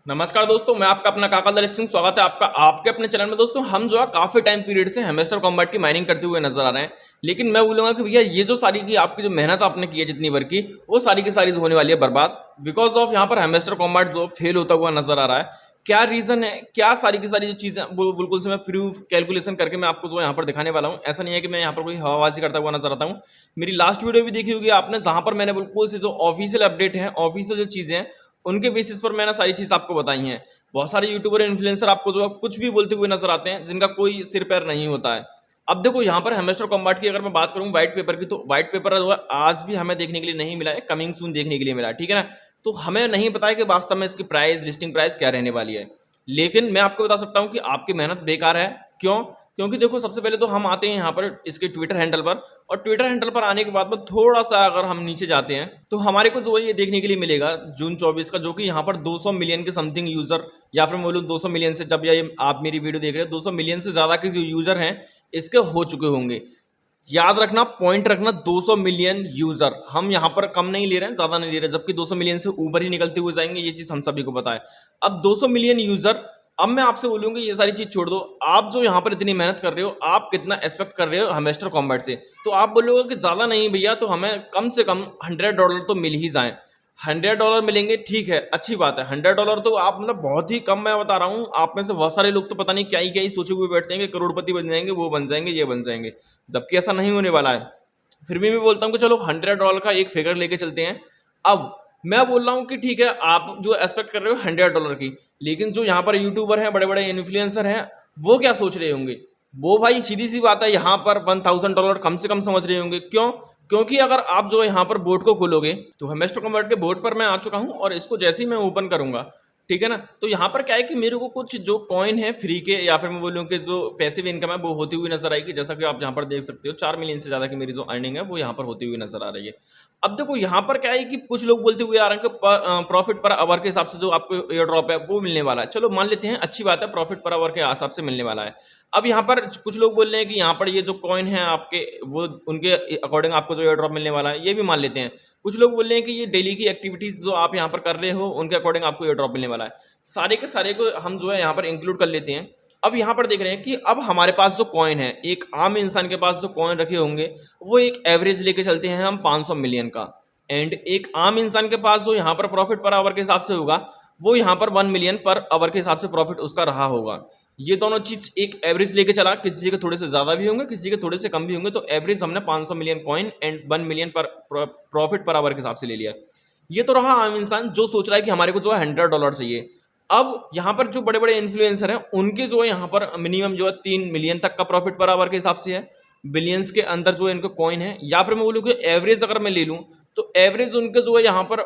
नमस्कार दोस्तों, मैं आपका अपना काका दलित सिंह। स्वागत है आपका आपके अपने चैनल में। दोस्तों, हम जो है काफी टाइम पीरियड से हैमस्टर कॉम्बैट की माइनिंग करते हुए नजर आ रहे हैं, लेकिन मैं बोलूंगा कि भैया ये जो सारी की आपकी जो मेहनत आपने की है जितनी भर की, वो सारी की सारी होने वाली है बर्बाद। बिकॉज ऑफ यहाँ पर हैमस्टर कॉम्बैट जो फेल होता हुआ नजर आ रहा है। क्या रीजन है, क्या सारी की सारी जो चीजें बिल्कुल से मैं प्रूफ कैलकुलेशन करके मैं आपको जो है यहाँ पर दिखाने वाला हूँ। ऐसा नहीं है कि मैं यहाँ पर कोई हवाबाजी करता हुआ नजर आता हूँ। मेरी लास्ट वीडियो भी देखी होगी आपने, जहां पर मैंने बिल्कुल से जो ऑफिशियल अपडेट है, ऑफिशियल जो चीजें हैं, उनके बेसिस पर मैंने सारी चीज आपको बताई हैं। बहुत सारे यूट्यूबर इन्फ्लुएंसर आपको जो है कुछ भी बोलते हुए नजर आते हैं, जिनका कोई सिर पैर नहीं होता है। अब देखो यहाँ पर हैमस्टर कॉम्बैट की अगर मैं बात करूँ व्हाइट पेपर की, तो व्हाइट पेपर जो है आज भी हमें देखने के लिए नहीं मिला है, कमिंग सून देखने के लिए मिला है, ठीक है ना। तो हमें नहीं पता है कि वास्तव में इसकी प्राइस, लिस्टिंग प्राइस क्या रहने वाली है। लेकिन मैं आपको बता सकता हूँ कि आपकी मेहनत बेकार है। क्यों? क्योंकि देखो, सबसे पहले तो हम आते हैं यहाँ पर इसके ट्विटर हैंडल पर, और ट्विटर हैंडल पर आने के बाद में थोड़ा सा अगर हम नीचे जाते हैं तो हमारे को जो है ये देखने के लिए मिलेगा जून 24 का, जो कि यहाँ पर 200 मिलियन के समथिंग यूजर, या फिर मैं बोलूँ 200 मिलियन से, जब ये आप मेरी वीडियो देख रहे हैं 200 मिलियन से ज़्यादा के जो यूजर हैं इसके हो चुके होंगे। याद रखना, पॉइंट रखना, 200 मिलियन यूजर। हम यहाँ पर कम नहीं ले रहे हैं, ज़्यादा नहीं ले रहे हैं, जबकि 200 मिलियन से ऊपर ही निकलते हुए जाएंगे, ये चीज़ हम सभी को पता है। अब 200 मिलियन यूजर, अब मैं आपसे बोलूंगी ये सारी चीज छोड़ दो। आप जो यहाँ पर इतनी मेहनत कर रहे हो, आप कितना एक्सपेक्ट कर रहे हो हैमस्टर कॉम्बैट से, तो आप बोलोगे कि ज्यादा नहीं भैया, तो हमें कम से कम $100 तो मिल ही जाए। $100 मिलेंगे, ठीक है, अच्छी बात है। $100 तो आप मतलब बहुत ही कम, मैं बता रहा हूँ। आप में से बहुत सारे लोग तो पता नहीं क्या ही सोचे हुए बैठते हैं कि करोड़पति बन जाएंगे, वो बन जाएंगे, ये बन जाएंगे, जबकि ऐसा नहीं होने वाला है। फिर भी मैं बोलता हूँ कि चलो $100 का एक फिगर लेके चलते हैं। अब मैं बोल रहा हूँ कि ठीक है, आप जो एक्सपेक्ट कर रहे हो $100 की, लेकिन जो यहाँ पर यूट्यूबर हैं, बड़े बड़े इन्फ्लुएंसर हैं, वो क्या सोच रहे होंगे? वो भाई सीधी सी बात है, यहाँ पर $1000 कम से कम समझ रहे होंगे। क्यों? क्योंकि अगर आप जो यहाँ पर बोट को खोलोगे, तो हैमस्टर कॉम्बैट के बोट पर मैं आ चुका हूँ, और इसको जैसे ही मैं ओपन करूंगा, ठीक है ना, तो यहाँ पर क्या है कि मेरे को कुछ जो कॉइन है फ्री के, या फिर मैं बोलूँ कि जो पैसिव इनकम है, वो होती हुई नजर आएगी। जैसा कि आप यहाँ पर देख सकते हो, 4 मिलियन से ज़्यादा की मेरी जो अर्निंग है वो यहाँ पर होती हुई नजर आ रही है। अब देखो यहाँ पर क्या है कि कुछ लोग बोलते हुए आ रहे हैं कि प्रॉफिट पर आवर के हिसाब से जो आपको एयर ड्रॉप है वो मिलने वाला है। चलो मान लेते हैं, अच्छी बात है, प्रॉफिट पर आवर के हिसाब से मिलने वाला है। अब यहाँ पर कुछ लोग बोल रहे हैं कि यहाँ पर ये जो कॉइन है आपके, वो उनके अकॉर्डिंग आपको जो एयर ड्रॉप मिलने वाला है, ये भी मान लेते हैं। कुछ लोग बोल रहे हैं कि ये डेली की एक्टिविटीज जो आप यहाँ पर कर रहे हो, उनके अकॉर्डिंग आपको एयर ड्रॉप मिलने वाला है। सारे के सारे को हम जो है यहाँ पर इंक्लूड कर लेते हैं। अब यहाँ पर देख रहे हैं कि अब हमारे पास जो कॉइन है, एक आम इंसान के पास जो कॉइन रखे होंगे, वो एक एवरेज लेके चलते हैं हम 500 मिलियन का। एंड एक आम इंसान के पास जो यहाँ पर प्रॉफिट पर आवर के हिसाब से होगा, वो यहाँ पर 1 मिलियन पर आवर के हिसाब से प्रॉफिट उसका रहा होगा। ये दोनों चीज एक एवरेज लेके चला, किसी के थोड़े से ज्यादा भी होंगे, किसी के थोड़े से कम भी होंगे, तो एवरेज हमने 500 मिलियन कॉइन एंड 1 मिलियन पर प्रॉफिट पर आवर के हिसाब से ले लिया। ये तो रहा आम इंसान जो सोच रहा है कि हमारे को जो है $100 चाहिए। अब यहाँ पर जो बड़े बड़े इन्फ्लुएंसर हैं, उनके जो है यहाँ पर मिनिमम जो है 3 मिलियन तक का प्रॉफिट पर आवर के हिसाब से है, बिलियंस के अंदर जो है इनका कॉइन है। या फिर मैं बोलूँ कि एवरेज अगर मैं ले लूँ, तो एवरेज उनके जो है यहाँ पर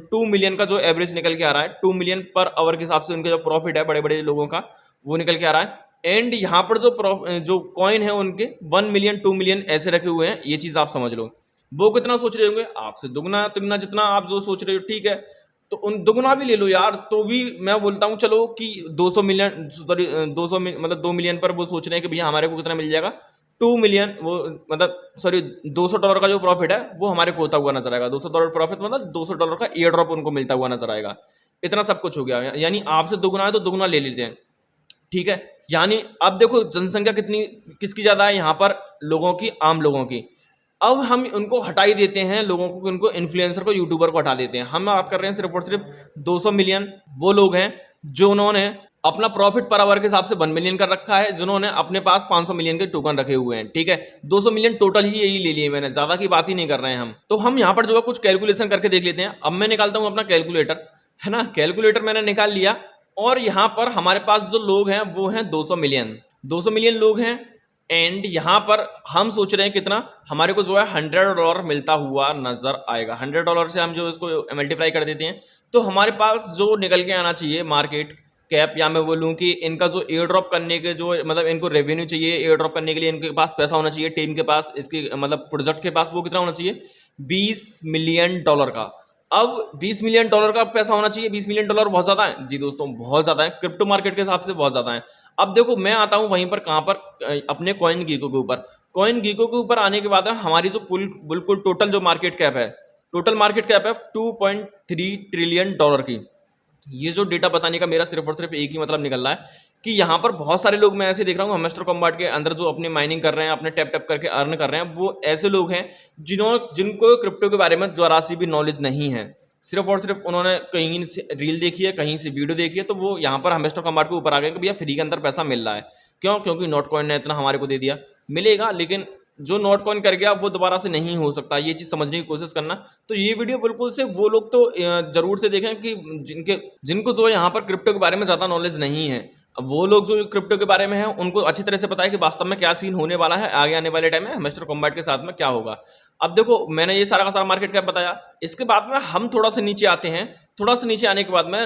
2 मिलियन का जो एवरेज निकल के आ रहा है। 2 मिलियन पर आवर के हिसाब से उनका जो प्रॉफिट है बड़े बड़े लोगों का, वो निकल के आ रहा है। एंड यहाँ पर जो कॉइन है उनके 1 मिलियन 2 मिलियन ऐसे रखे हुए हैं। ये चीज़ आप समझ लो। वो कितना सोच रहे होंगे? आपसे दुगना तिगना जितना आप जो सोच रहे हो, ठीक है, तो उन दुगना भी ले लो यार, तो भी मैं बोलता हूँ चलो कि 200 मिलियन, सॉरी 200 मतलब 2 मिलियन पर वो सोच रहे हैं कि भैया हमारे को कितना मिल जाएगा, 2 मिलियन, वो मतलब सॉरी $200 का जो प्रॉफिट है वो हमारे को होता हुआ नजर आएगा। $200 प्रॉफिट मतलब $200 का एयर ड्रॉप उनको मिलता हुआ नजर आएगा। इतना सब कुछ हो गया, यानी आपसे दुगना है तो दुगना ले लेते हैं, ठीक है। यानी अब देखो जनसंख्या कितनी, किसकी ज्यादा है यहाँ पर, लोगों की, आम लोगों की। अब हम उनको हटा ही देते हैं, लोगों को, उनको इन्फ्लुएंसर को, यूट्यूबर को हटा देते हैं। हम बात कर रहे हैं सिर्फ और सिर्फ 200 मिलियन वो लोग हैं जो उन्होंने अपना प्रॉफिट पर आवर के हिसाब से 1 मिलियन कर रखा है, जिन्होंने अपने पास 500 मिलियन के टोकन रखे हुए हैं, ठीक है। 200 मिलियन टोटल ही यही ले लिए मैंने, ज्यादा की बात ही नहीं कर रहे हैं हम। तो हम यहाँ पर जो है कुछ कैलकुलेशन करके देख लेते हैं। अब मैं निकालता हूँ अपना कैलकुलेटर, है ना। कैलकुलेटर मैंने निकाल लिया, और यहाँ पर हमारे पास जो लोग हैं वो हैं 200 मिलियन, 200 मिलियन लोग हैं। एंड यहाँ पर हम सोच रहे हैं कितना हमारे को जो है $100 मिलता हुआ नजर आएगा। $100 से हम जो इसको मल्टीप्लाई कर देते हैं, तो हमारे पास जो निकल के आना चाहिए मार्केट कैप, या मैं बोलूँ कि इनका जो एयर ड्रॉप करने के जो मतलब इनको रेवेन्यू चाहिए, एयर ड्रॉप करने के लिए इनके पास पैसा होना चाहिए, टीम के पास, इसके मतलब प्रोजेक्ट के पास, वो कितना होना चाहिए, $20 मिलियन का। अब $20 मिलियन का पैसा होना चाहिए। $20 मिलियन बहुत ज्यादा है जी दोस्तों, बहुत ज्यादा है, क्रिप्टो मार्केट के हिसाब से बहुत ज्यादा है। अब देखो मैं आता हूं वहीं पर, कहां पर, अपने कॉइन गीको के ऊपर। कॉइन गीको के ऊपर आने के बाद हमारी जो बिल्कुल टोटल जो मार्केट कैप है, टोटल मार्केट कैप है $2.3 ट्रिलियन की, ये जो डेटा बताने का मेरा सिर्फ और सिर्फ एक ही मतलब निकल रहा है कि यहाँ पर बहुत सारे लोग मैं ऐसे देख रहा हूँ हमेस्टर कॉम्बैट के अंदर जो अपनी माइनिंग कर रहे हैं, अपने टैप टैप करके अर्न कर रहे हैं, वो ऐसे लोग हैं जिनको क्रिप्टो के बारे में जरा सी भी नॉलेज नहीं है। सिर्फ और सिर्फ उन्होंने कहीं से रील देखी है, कहीं से वीडियो देखी है, तो वो यहाँ पर हमेस्टर कॉम्बैट के ऊपर आ गए कि भैया फ्री के अंदर पैसा मिल रहा है। क्यों? क्योंकि नोट कॉइन ने इतना हमारे को दे दिया, मिलेगा, लेकिन जो नोट कॉइन कर गया वो दोबारा से नहीं हो सकता। ये चीज़ समझने की कोशिश करना। तो ये वीडियो बिल्कुल से वो लोग तो जरूर से देखें कि जिनको जो यहाँ पर क्रिप्टो के बारे में ज़्यादा नॉलेज नहीं है। अब वो लोग जो क्रिप्टो के बारे में है उनको अच्छी तरह से पता है कि वास्तव में क्या सीन होने वाला है, आगे आने वाले टाइम में हमेस्टर कॉम्बैट के साथ में क्या होगा। अब देखो, मैंने ये सारा का सारा मार्केट कैप बताया। इसके बाद में हम थोड़ा सा नीचे आते हैं। थोड़ा सा नीचे आने के बाद में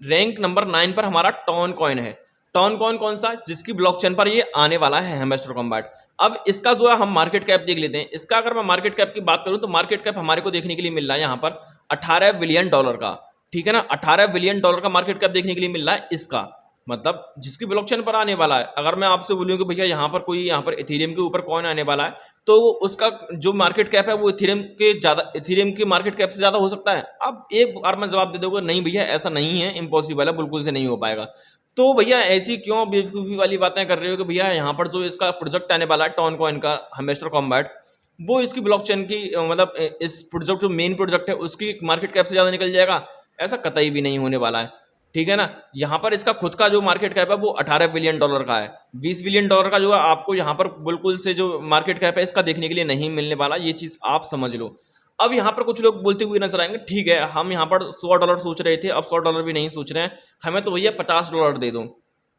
रैंक नंबर 9 पर हमारा टॉन कॉइन है। टॉन कॉइन कौन सा? जिसकी ब्लॉकचेन पर ये आने वाला है हेमेस्टर कॉम्बैट। अब इसका जो है हम मार्केट कैप देख लेते हैं। इसका अगर मैं मार्केट कैप की बात करूं तो मार्केट कैप हमारे को देखने के लिए मिल रहा है यहाँ पर 18 बिलियन डॉलर का। ठीक है ना, 18 बिलियन डॉलर का मार्केट कैप देखने के लिए मिल रहा है इसका, मतलब जिसकी ब्लॉकचेन पर आने वाला है। अगर मैं आपसे बोलूं कि भैया यहाँ पर इथेरियम के ऊपर कॉइन आने वाला है, तो उसका जो मार्केट कैप है वो इथेरियम के मार्केट कैप से ज्यादा हो सकता है। अब एक बार मैं जवाब दे दूंगा, नहीं भैया ऐसा नहीं है, इम्पॉसिबल है, बिल्कुल से नहीं हो पाएगा। तो भैया ऐसी क्यों बेवकूफ़ी वाली बातें कर रहे हो कि भैया यहाँ पर जो इसका प्रोजेक्ट आने वाला है टॉन कॉइन का हेमेस्टर कॉम्बैट, वो इसकी ब्लॉकचेन की मतलब इस प्रोजेक्ट जो मेन प्रोजेक्ट है उसकी मार्केट कैप से ज़्यादा निकल जाएगा? ऐसा कतई भी नहीं होने वाला है। ठीक है ना, यहाँ पर इसका खुद का जो मार्केट कैप है वो 18 बिलियन डॉलर का है। 20 बिलियन डॉलर का जो है आपको यहाँ पर बिल्कुल से जो मार्केट कैप है इसका देखने के लिए नहीं मिलने वाला, ये चीज़ आप समझ लो। अब यहाँ पर कुछ लोग बोलते हुए नजर आएंगे, ठीक है हम यहाँ पर $100 सोच रहे थे, अब $100 भी नहीं सोच रहे हैं, हमें तो भैया $50 दे दो।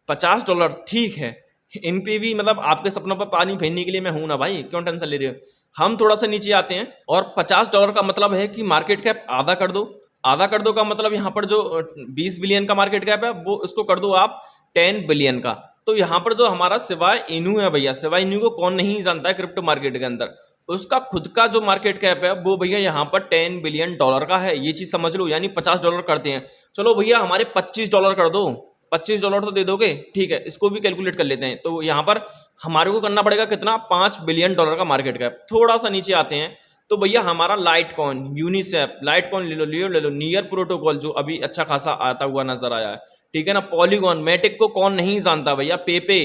$50 ठीक है, इन पे भी मतलब आपके सपनों पर पानी फेरने के लिए मैं हूं ना भाई, क्यों टेंशन ले रहे हो। हम थोड़ा सा नीचे आते हैं और $50 का मतलब है कि मार्केट कैप आधा कर दो। आधा कर दो का मतलब यहाँ पर जो 20 बिलियन का मार्केट कैप है वो इसको कर दो आप 10 बिलियन का। तो यहाँ पर जो हमारा शिवाय इनू है भैया, शिवाय इनू को कौन नहीं जानता है क्रिप्टो मार्केट के अंदर, उसका खुद का जो मार्केट कैप है वो भैया यहाँ पर 10 बिलियन डॉलर का है। ये चीज समझ लो, यानी $50 करते हैं। चलो भैया हमारे $25 कर दो, $25 तो दे दोगे, ठीक है, इसको भी कैलकुलेट कर लेते हैं। तो यहाँ पर हमारे को करना पड़ेगा कितना? $5 बिलियन का मार्केट कैप। थोड़ा सा नीचे आते हैं तो भैया हमारा light coin, UNICEF, light coin ले लो, नियर प्रोटोकॉल जो अभी अच्छा खासा आता हुआ नजर आया है। ठीक है ना, पॉलीगॉन, मैटिक को कौन नहीं जानता भैया, पेपे,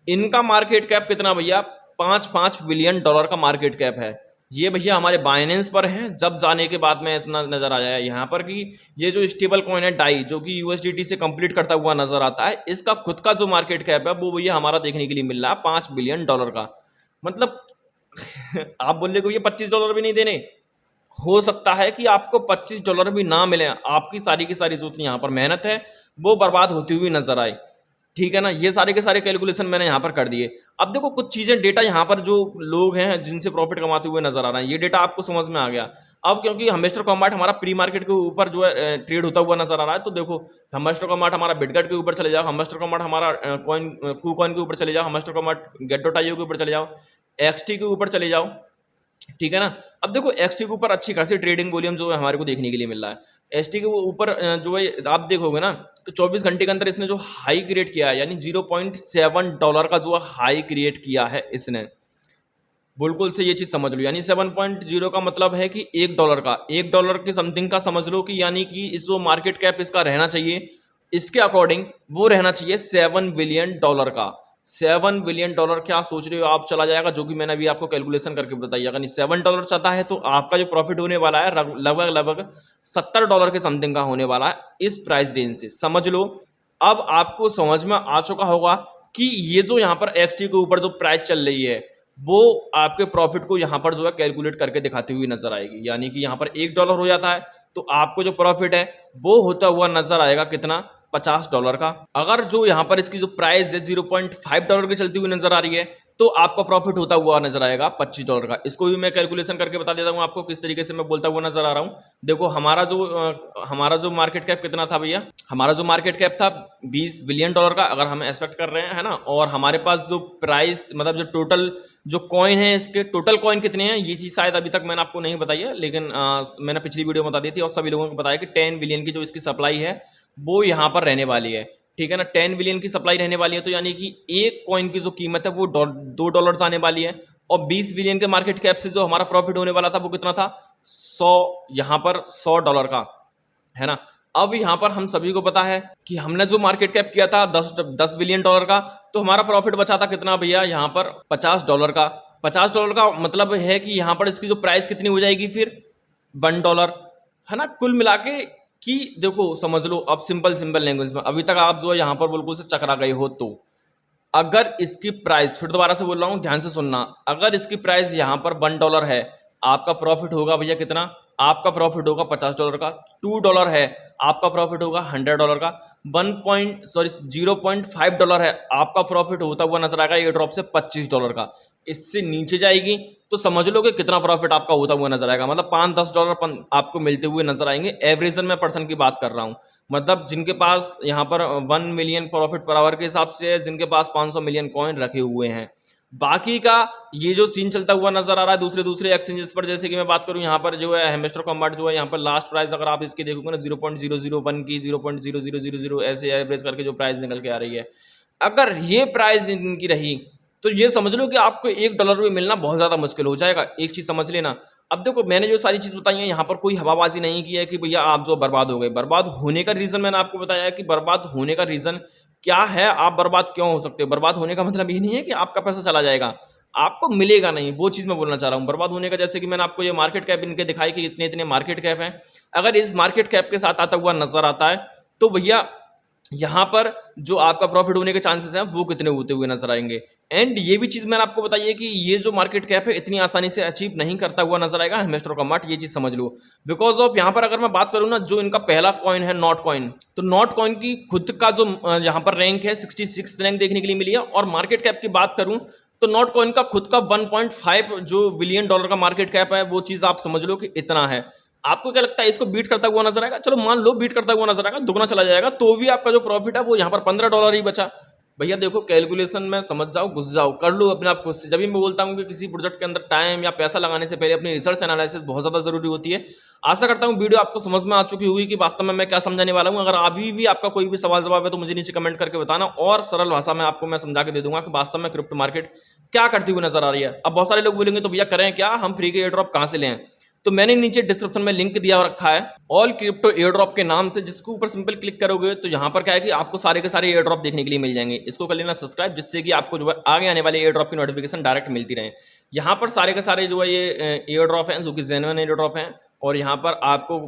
इनका मार्केट कैप कितना भैया? 5 बिलियन डॉलर का मार्केट कैप है। ये भैया हमारे बाइनेंस पर है, जब जाने के बाद में इतना नजर आ जाए यहाँ पर कि ये जो स्टेबल कॉइन है डाई, जो कि यूएसडीटी से कंप्लीट करता हुआ नजर आता है, इसका खुद का जो मार्केट कैप है वो भैया हमारा देखने के लिए मिल रहा है $5 बिलियन का। मतलब आप बोल रहे हो ये $25 भी नहीं देने, हो सकता है कि आपको $25 भी ना मिले, आपकी सारी की सारी जो यहाँ पर मेहनत है वो बर्बाद होती हुई नजर आए। ठीक है ना, ये सारे के सारे कैलकुलेशन मैंने यहाँ पर कर दिए। अब देखो कुछ चीजें, डेटा यहाँ पर जो लोग हैं जिनसे प्रॉफिट कमाते हुए नजर आ रहे हैं, ये डेटा आपको समझ में आ गया। अब क्योंकि हमेस्टर कॉम्बैट हमारा प्री मार्केट के ऊपर जो है ट्रेड होता हुआ नजर आ रहा है, तो देखो हमेस्टर कॉम्बैट हमारा बिटगेट के ऊपर चले जाओ, हमेस्टर कॉम्बैट हमारा कॉइन कूकॉइन के ऊपर चले जाओ, हमेस्टर कॉम्बैट गेटोटाइयो के ऊपर चले जाओ, एक्सटी के ऊपर चले जाओ। ठीक है ना, अब देखो एक्सटी के ऊपर अच्छी खासी ट्रेडिंग वॉल्यूम जो है हमारे को देखने के लिए मिल रहा है। एसटी के ऊपर जो है आप देखोगे ना, तो 24 घंटे के अंदर इसने जो हाई क्रिएट किया है, यानी $0.7 का जो हाई क्रिएट किया है इसने, बिल्कुल से ये चीज समझ लो। यानी 7.0 का मतलब है कि $1 का, $1 के समथिंग का समझ लो कि यानी कि इस जो मार्केट कैप इसका रहना चाहिए, इसके अकॉर्डिंग वो रहना चाहिए $7 बिलियन का। $7 बिलियन क्या सोच रहे हो आप, चला जाएगा, जो कि मैंने अभी आपको कैलकुलेशन करके बताइए। अगर $7 चाहता है तो आपका जो प्रॉफिट होने वाला है लगभग $70 के समथिंग का होने वाला है इस प्राइस रेंज से, समझ लो। अब आपको समझ में आ चुका होगा कि ये जो यहाँ पर एक्सटी के ऊपर जो प्राइस चल रही है वो आपके प्रॉफिट को यहाँ पर जो है कैलकुलेट करके दिखाती हुई नजर आएगी। यानी कि यहाँ पर $1 हो जाता है तो आपको जो प्रॉफिट है वो होता हुआ नजर आएगा कितना? $50 का। अगर जो यहाँ पर इसकी जो प्राइस है $0.5 की चलती हुई नजर आ रही है तो आपका प्रॉफिट होता हुआ नजर आएगा $25 का। इसको भी मैं कैलकुलेशन करके बता देता हूँ आपको किस तरीके से मैं बोलता हुआ नजर आ रहा हूँ। देखो हमारा जो मार्केट कैप कितना था भैया, हमारा जो मार्केट कैप था $20 बिलियन का, अगर हम एक्सपेक्ट कर रहे हैं, है ना। और हमारे पास जो प्राइस मतलब जो टोटल जो कॉइन है, इसके टोटल कॉइन कितने हैं ये चीज शायद अभी तक मैंने आपको नहीं बताई है, लेकिन मैंने पिछली वीडियो में बता दी थी और सभी लोगों को बताया कि 10 बिलियन की जो इसकी सप्लाई है वो यहाँ पर रहने वाली है। ठीक है ना, 10 बिलियन की सप्लाई रहने वाली है, तो यानी कि एक कॉइन की जो कीमत है वो $2 आने वाली है। और 20 बिलियन के मार्केट कैप से जो हमारा प्रॉफिट होने वाला था वो कितना था? 100, यहाँ पर $100 का, है ना। अब यहाँ पर हम सभी को पता है कि हमने जो मार्केट कैप किया था 10 बिलियन डॉलर का, तो हमारा प्रॉफिट बचा था कितना भैया, यहाँ पर $50 का। $50 का मतलब है कि यहाँ पर इसकी जो प्राइस कितनी हो जाएगी फिर $1, है ना। कुल मिला के कि देखो समझ लो, अब सिंपल लैंग्वेज में अभी तक आप जो है यहाँ पर बिल्कुल से चकरा गए हो, तो अगर इसकी प्राइस, फिर दोबारा से बोल रहा हूँ ध्यान से सुनना, अगर इसकी प्राइस यहाँ पर $1 है, आपका प्रॉफिट होगा भैया कितना, आपका प्रॉफिट होगा $50 का। $2 है, आपका प्रॉफिट होगा $100 का। 0.5 है, आपका प्रॉफिट होता हुआ नजर आएगा ये ड्रॉप से $25 का। इससे नीचे जाएगी तो समझ लो कि कितना प्रॉफिट आपका होता हुआ नजर आएगा, मतलब $5-10 आपको मिलते हुए नजर आएंगे। एवरेज में पर्सन की बात कर रहा हूँ, मतलब जिनके पास यहाँ पर 1 मिलियन प्रॉफिट पर आवर के हिसाब से है, जिनके पास 500 मिलियन कॉइन रखे हुए हैं। बाकी का ये जो सीन चलता हुआ नजर आ रहा है दूसरे एक्सचेंजेस पर, जैसे कि मैं बात करूं यहाँ पर जो है हेमस्टर कॉम्बैट जो है, यहाँ पर लास्ट प्राइस अगर आप इसकी देखोगे ना 0.001 की 0.0000 ऐसे एवरेज करके जो प्राइस निकल के आ रही है, अगर ये प्राइस इनकी रही तो ये समझ लो कि आपको $1 भी मिलना बहुत ज़्यादा मुश्किल हो जाएगा। एक चीज़ समझ लेना। अब देखो मैंने जो सारी चीज़ बताई है, यहाँ पर कोई हवाबाजी नहीं की है कि भैया आप जो बर्बाद हो गए। बर्बाद होने का रीज़न मैंने आपको बताया है कि बर्बाद होने का रीज़न क्या है, आप बर्बाद क्यों हो सकते हो। बर्बाद होने का मतलब ये नहीं है कि आपका पैसा चला जाएगा, आपको मिलेगा नहीं, वो चीज़ मैं बोलना चाह रहा हूँ। बर्बाद होने का जैसे कि मैंने आपको ये मार्केट कैप इनके दिखाई कि इतने इतने मार्केट कैप हैं, अगर इस मार्केट कैप के साथ आता हुआ नजर आता है तो भैया यहाँ पर जो आपका प्रॉफिट होने के चांसेस हैं वो कितने होते हुए नजर आएंगे। एंड ये भी चीज़ मैंने आपको बताई है कि ये जो मार्केट कैप है इतनी आसानी से अचीव नहीं करता हुआ नजर आएगा हेमस्टर कॉम्बैट, ये चीज़ समझ लो। बिकॉज ऑफ यहाँ पर अगर मैं बात करूँ ना, जो इनका पहला कॉइन है नॉट कॉइन, तो नॉट कॉइन की खुद का जो यहाँ पर रैंक है 66 रैंक देखने के लिए मिली है। और मार्केट कैप की बात करूँ तो नॉट कॉइन का खुद का 1.5 जो बिलियन डॉलर का मार्केट कैप है, वो चीज़ आप समझ लो कि इतना है। आपको क्या लगता है इसको बीट करता हुआ नजर आएगा? चलो मान लो बीट करता हुआ नजर आएगा, दुगना चला जाएगा, तो भी आपका जो प्रॉफिट है वो यहाँ पर $15 ही बचा। भैया देखो कैलकुलेशन में समझ जाओ, घुस जाओ, कर लो अपने आप खुद से। जब भी मैं बोलता हूँ कि किसी प्रोजेक्ट के अंदर टाइम या पैसा लगाने से पहले अपनी रिसर्च एनालिसिस बहुत ज़्यादा जरूरी होती है। आशा करता हूँ वीडियो आपको समझ में आ चुकी होगी कि वास्तव में मैं क्या समझाने वाला हूँ। अगर अभी भी आपका कोई भी सवाल जवाब है तो मुझे नीचे कमेंट करके बताना, और सरल भाषा में आपको मैं समझा के दे दूंगा कि वास्तव में क्रिप्टो मार्केट क्या करती हुई नजर आ रही है। अब बहुत सारे लोग बोलेंगे तो भैया करें क्या, हम फ्री के एयर ड्रॉप कहाँ से लें? तो मैंने नीचे डिस्क्रिप्शन में लिंक दिया रखा है ऑल क्रिप्टो एयर ड्रॉप के नाम से, जिसके ऊपर सिंपल क्लिक करोगे तो यहाँ पर क्या है कि आपको सारे के सारे एयर ड्रॉप देखने के लिए मिल जाएंगे। इसको कर लेना सब्सक्राइब, जिससे कि आपको जो है आगे आने वाले एयर ड्रॉप की नोटिफिकेशन डायरेक्ट मिलती रहे। यहाँ पर सारे के सारे जो है ये एयर ड्रॉप हैं जो कि जेन्युइन एयर ड्रॉप हैं, और यहाँ पर आपको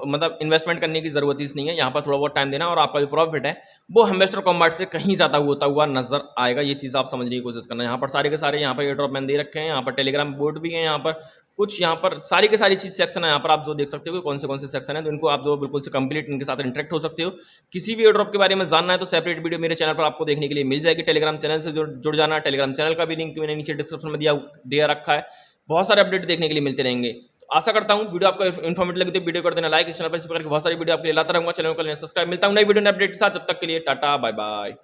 मतलब इन्वेस्टमेंट करने की जरूरत ही नहीं है। यहाँ पर थोड़ा बहुत टाइम देना और आपका जो प्रॉफिट है वो हेमस्टर कॉम्बैट से कहीं ज़्यादा होता हुआ नजर आएगा। ये चीज़ आप समझने की कोशिश करना। यहाँ पर सारे के सारे यहाँ पर एयर ड्रॉप मैंने दे रखे हैं। यहाँ पर टेलीग्राम बोर्ड भी है, यहाँ पर कुछ यहाँ पर सारी की सारी चीज़ सेक्शन है। यहाँ पर आप जो देख सकते हो कौन से सेक्शन है, तो इनको आप जो बिल्कुल से कंप्लीट इनके साथ इंटरेक्ट हो सकते हो। किसी भी एयर ड्रॉप के बारे में जानना है तो सेपरेट वीडियो मेरे चैनल पर आपको देखने के लिए मिल जाएगी। टेलीग्राम चैनल से जुड़ जाना, टेलीग्राम चैनल का भी लिंक मैंने नीचे डिस्क्रिप्शन में दिया रखा है। बहुत सारे अपडेट देखने के लिए मिलते रहेंगे। तो आशा करता हूँ वीडियो आपको इन्फॉर्मेटिव लगी तो वीडियो कर देना लाइक। इस चैनल पर इस प्रकार की बहुत सारी वीडियो आपके लिए लाता रहूंगा। चैनल को सब्सक्राइब। मिलता हूँ नई वीडियो अपडेट के साथ, जब तक के लिए टाटा बाय बाय।